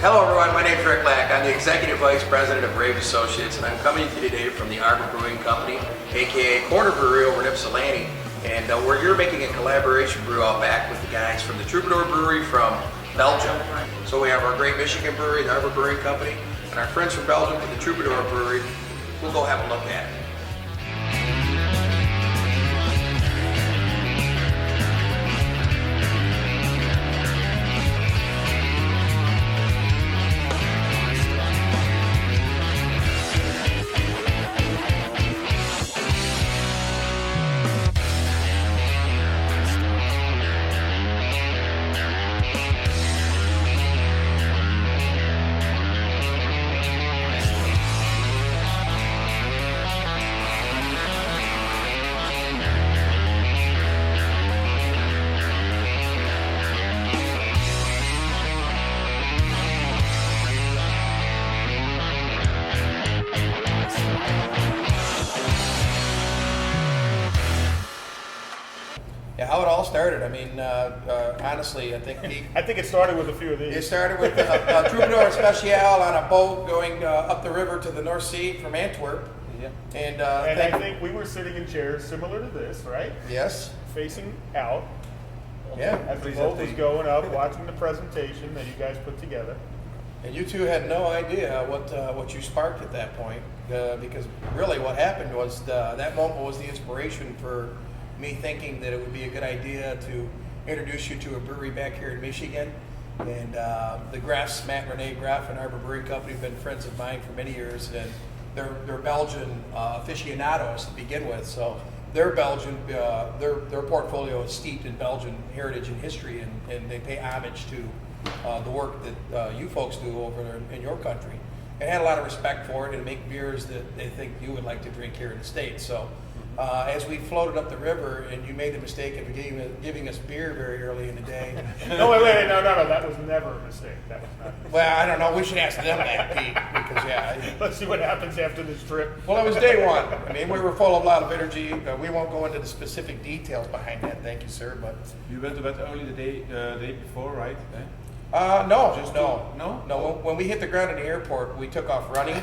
Hello everyone, my name is Rick Lack. I'm the Executive Vice President of Rave Associates, and I'm coming to you today from the Arbor Brewing Company, aka Corner Brewery over in Ypsilanti. And we're here making a collaboration brew out back with the guys from the Troubadour Brewery from Belgium. So we have our great Michigan brewery, the Arbor Brewing Company, and our friends from Belgium from the Troubadour Brewery. We'll go have a look at it. Yeah, how it all started. I mean, honestly, I think it started with a few of these. It started with a Troubadour Special on a boat going up the river to the North Sea from Antwerp. Yeah. And I think we were sitting in chairs similar to this, right? Yes. Facing out. Yeah. As the boat was going up, watching the presentation that you guys put together. And you two had no idea what you sparked at that point, because really what happened was that moment was the inspiration for me thinking that it would be a good idea to introduce you to a brewery back here in Michigan. And the Graffs, Matt and Renee Graff and Arbor Brewing Company have been friends of mine for many years, and they're Belgian aficionados to begin with. So they're Belgian, their portfolio is steeped in Belgian heritage and history, and they pay homage to the work that you folks do over there in your country, and had a lot of respect for it, and make beers that they think you would like to drink here in the States. So as we floated up the river, and you made the mistake of giving us beer very early in the day. No, wait, no, that was never a mistake. That was not. Well, I don't know. We should ask them that, Pete, because Let's see what happens after this trip. Well, it was day one. I mean, we were full of a lot of energy. We won't go into the specific details behind that. Thank you, sir. But you went to bed early the day before, right? No. When we hit the ground in the airport, we took off running.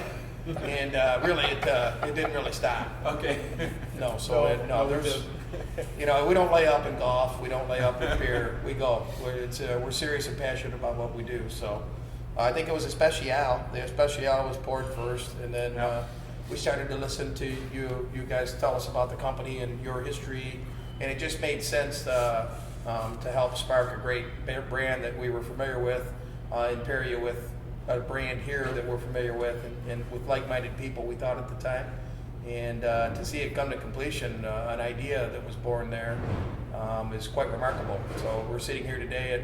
And really, it didn't really stop. Okay. No, there's, we don't lay up in golf. We don't lay up in beer. We go. We're serious and passionate about what we do. So, I think it was a Special. The Special was poured first, and then we started to listen to you guys tell us about the company and your history, and it just made sense to help spark a great brand that we were familiar with, and pair you with a brand here that we're familiar with, and with like-minded people, we thought at the time. And to see it come to completion, an idea that was born there, is quite remarkable. So we're sitting here today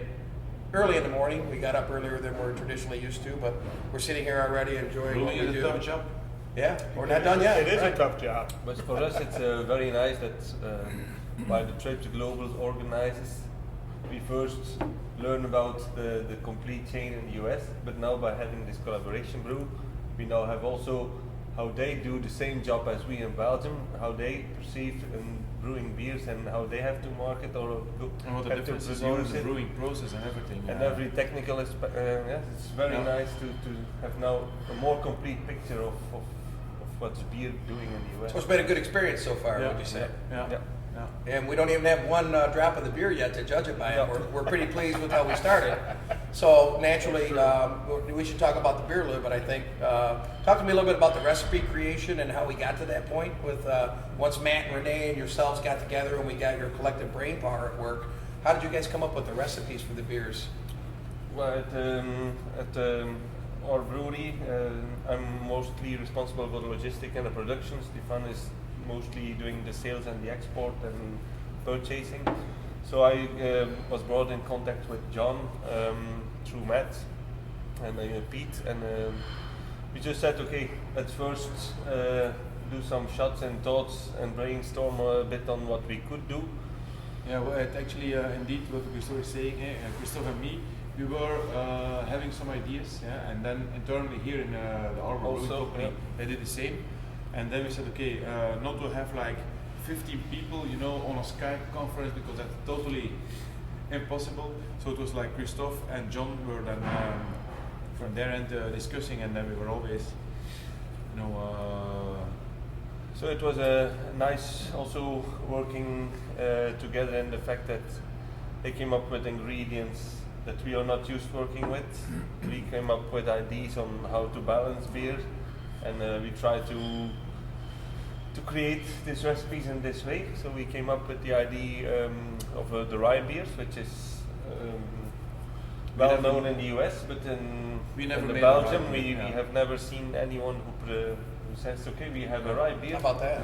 early in the morning. We got up earlier than we're traditionally used to, but we're sitting here already enjoying what we do. Tough job. Yeah, we're not done yet. It is a tough job. But for us, it's very nice that while the Trip to Global organizes, we first learn about the complete chain in the US, but now by having this collaboration brew, we now have also how they do the same job as we in Belgium, how they perceive in brewing beers, and how they have to market or and what the differences are in the brewing process and everything. And every technical it's very nice to have now a more complete picture of what's beer doing in the US. So it's been a good experience so far, would you say? Yeah. And we don't even have one drop of the beer yet to judge it by. We're pretty pleased with how we started. So naturally, we should talk about the beer a little bit, I think. Talk to me a little bit about the recipe creation and how we got to that point with once Matt and Renee and yourselves got together and we got your collective brain power at work. How did you guys come up with the recipes for the beers? Well, at our brewery, I'm mostly responsible for the logistics and the production. Stefan is mostly doing the sales and the export and purchasing. So I was brought in contact with John through Matt and Pete, and we just said, okay, let's first do some shots and thoughts and brainstorm a bit on what we could do. Yeah, well, it actually indeed what Christophe is saying, Christophe and me, we were having some ideas, and then internally here in the Arbor Brewing Company, they did the same. And then we said, okay, not to have like 15 people, on a Skype conference, because that's totally impossible. So it was like Christophe and John were then from their end discussing, and then we were always, you know. So it was nice also working together in the fact that they came up with ingredients that we are not used to working with. We came up with ideas on how to balance beer, and we tried to create these recipes in this way. So we came up with the idea of the rye beers, which is well known in the US, but in Belgium we have never seen anyone who says, okay, we have a rye beer. How about that?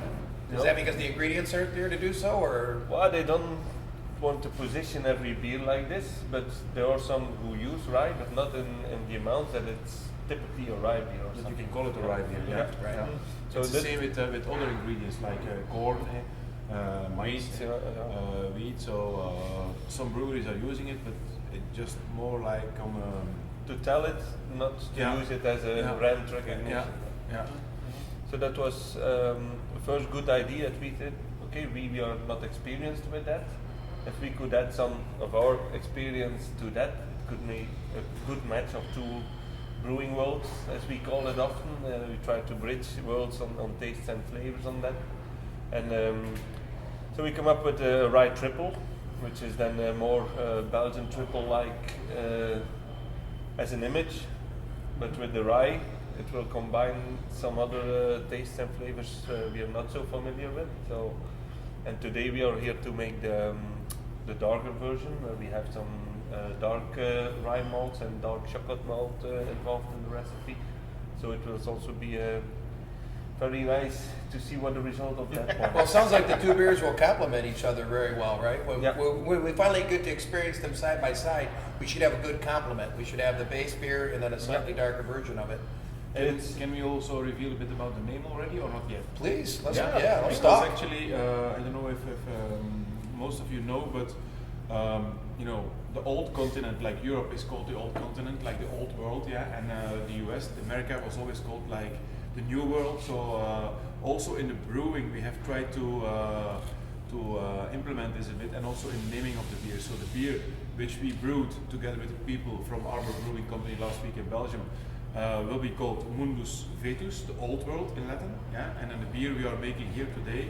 Is that because the ingredients aren't there to do so, or? Well, they don't want to position every beer like this, but there are some who use rye, but not in the amount that it's typically a rye beer. Or That something. you can call it a rye beer. Yeah, right. Yeah. So it's the same with other ingredients like corn, maize, wheat. So some breweries are using it, but it's just more like on to tell it, not to use it as a brand recognition. Yeah. So that was the first good idea that we did. Okay, we are not experienced with that. If we could add some of our experience to that, it could make a good match of two brewing worlds, as we call it often. We try to bridge worlds on tastes and flavors on that. And so we come up with a rye triple, which is then a more Belgian triple-like as an image, but with the rye. It will combine some other tastes and flavors we are not so familiar with. So, and today we are here to make the darker version, where we have some dark rye malts and dark chocolate malt involved in the recipe. So it will also be very nice to see what the result of that one. Well, it sounds like the two beers will complement each other very well, right? When we finally get to experience them side by side, we should have a good complement. We should have the base beer and then a slightly darker version of it. Can we also reveal a bit about the name already, or not yet? Please, let's Because talk. actually, I don't know if most of you know, but you know, the old continent, like Europe, is called the old continent, like the old world, and the US, America, was always called like the new world. So also in the brewing, we have tried to implement this a bit, and also in naming of the beer. So the beer which we brewed together with the people from Arbor Brewing Co last week in Belgium will be called Mundus Vetus, the old world in Latin, and then the beer we are making here today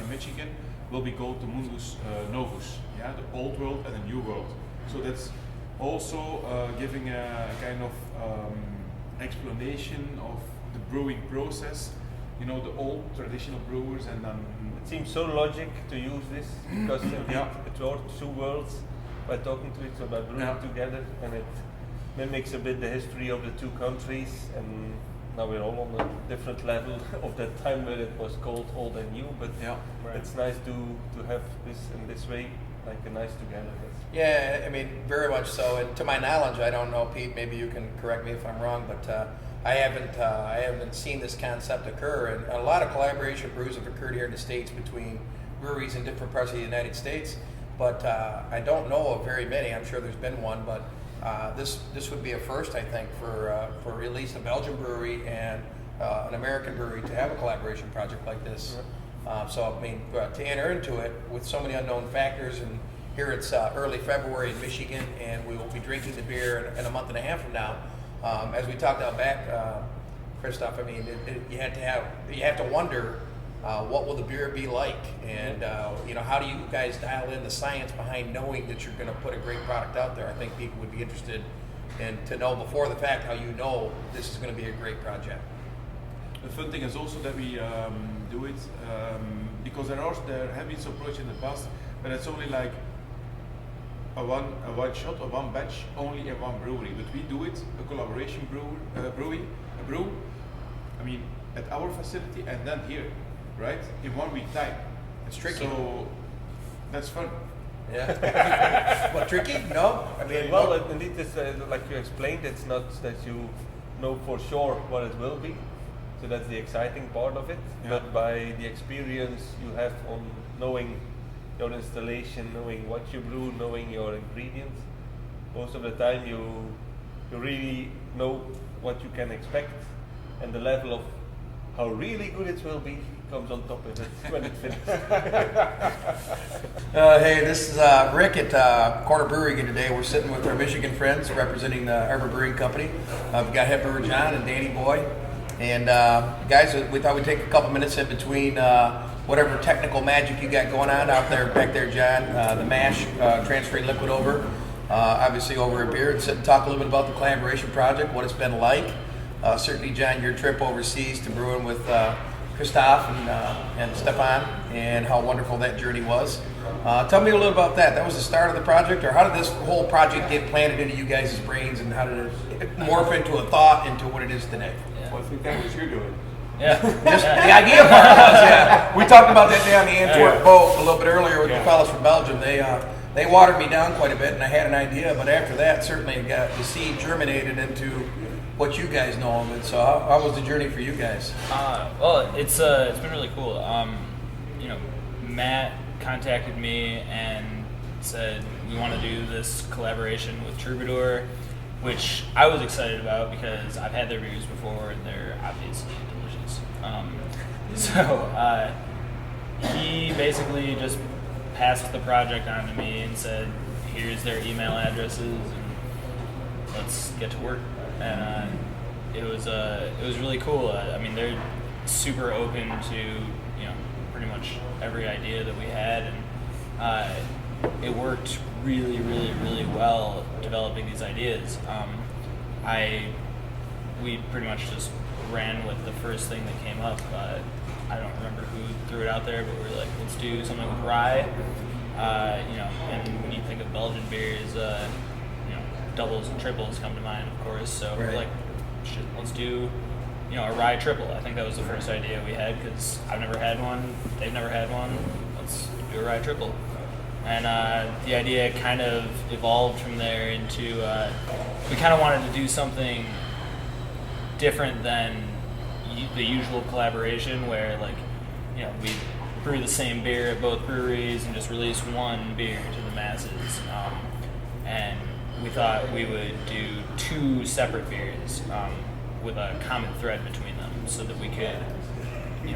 in Michigan will be called the Mundus Novus, the old world and the new world. So that's also giving a kind of explanation of the brewing process, you know, the old traditional brewers, and then it seems so logic to use this because it are two worlds by talking to each other, brewing together, and it mimics a bit the history of the two countries. And now we're all on a different level of that time where it was called old and new, but it's nice to have this in this way, like a nice togetherness. Yeah, I mean, very much so. And to my knowledge, I don't know, Pete, maybe you can correct me if I'm wrong, but I haven't seen this concept occur. And a lot of collaboration brews have occurred here in the States between breweries in different parts of the United States, but I don't know of very many. I'm sure there's been one, but this would be a first, I think, for at least a Belgian brewery and an American brewery to have a collaboration project like this. So I mean, to enter into it with so many unknown factors, and here it's early February in Michigan, and we will be drinking the beer in a month and a half from now. As we talked out back, Christoph, I mean, you have to wonder what will the beer be like, and you know, how do you guys dial in the science behind knowing that you're going to put a great product out there? I think people would be interested in to know before the fact how you know this is going to be a great project. The fun thing is also that we do it because there have been some projects in the past, but it's only like a one shot or one batch only in one brewery. But we do it a collaboration brew. I mean, at our facility and then here, right, in 1 week time. It's tricky. So that's fun. Yeah. What, tricky? No. I mean, Well, indeed, it's like you explained. It's not that you know for sure what it will be. So that's the exciting part of it. Yeah. But by the experience you have on knowing your installation, knowing what you brew, knowing your ingredients, most of the time you really know what you can expect, and the level of how really good it will be comes on top of it when it finishes. Hey, this is Rick at Corner Brewery again today. We're sitting with our Michigan friends representing the Arbor Brewing Company. We've got head brewer John and Danny Boy. And guys, we thought we'd take a couple minutes in between whatever technical magic you got going on out there, back there, John, the mash, transferring liquid over, obviously over a beer, and sit and talk a little bit about the collaboration project, what it's been like. Certainly, John, your trip overseas to brewing with Christoph and Stefan, and how wonderful that journey was. Tell me a little about that. That was the start of the project, or how did this whole project get planted into you guys' brains, and how did it morph into a thought into what it is today? Well, I think that was you're doing. Yeah. Just the idea part was, yeah. We talked about that day on the Antwerp boat a little bit earlier with the fellas from Belgium. They watered me down quite a bit, and I had an idea, but after that, certainly it got the seed germinated into what you guys know of it. So how was the journey for you guys? Well, it's been really cool. Matt contacted me and said we want to do this collaboration with Troubadour, which I was excited about because I've had their beers before and they're obviously delicious. He basically just passed the project on to me and said, "Here's their email addresses and let's get to work." And it was really cool. I mean, they're super open to pretty much every idea that we had, and it worked really, really, really well developing these ideas. We pretty much just ran with the first thing that came up. I don't remember who threw it out there, but we were like, let's do something with rye. And when you think of Belgian beers, doubles and triples come to mind, of course. So we're like, let's do a rye triple. I think that was the first idea we had because I've never had one, they've never had one. Let's do a rye triple. And the idea kind of evolved from there into we kind of wanted to do something different than the usual collaboration where we brew the same beer at both breweries and just release one beer to the masses. And we thought we would do two separate beers with a common thread between them so that we could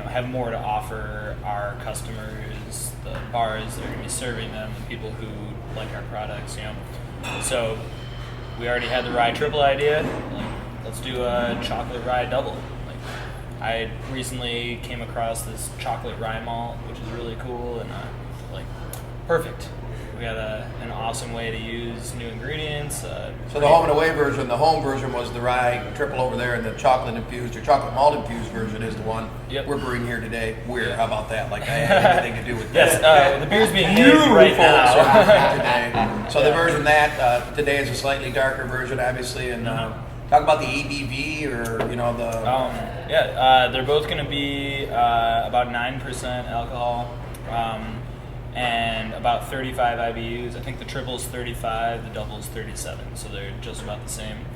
have more to offer our customers, the bars that are going to be serving them, the people who like our products. So we already had the rye triple idea. Let's do a chocolate rye double. I recently came across this chocolate rye malt, which is really cool and perfect. We got an awesome way to use new ingredients. So the home and away version, the home version was the rye triple over there, and the chocolate infused or chocolate malt infused version is the one we're brewing here today. How about that? I had anything to do with that. Yes, the beer's being made right now. Today. So the version that today is a slightly darker version, obviously, and talk about the ABV or the. They're both going to be about 9% alcohol. And about 35 IBUs. I think the triple's 35, the double's 37, so they're just about the same.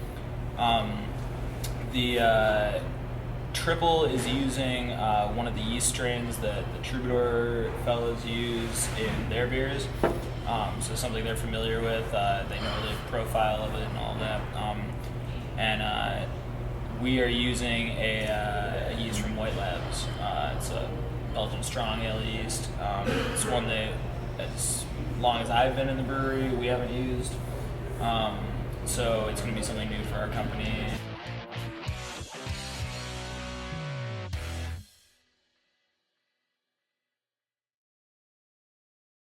The triple is using one of the yeast strains that the Troubadour fellows use in their beers, so something they're familiar with. They know the profile of it and all that. And we are using a yeast from White Labs. It's a Belgian strong ale yeast. It's one that, as long as I've been in the brewery, we haven't used. So it's going to be something new for our company.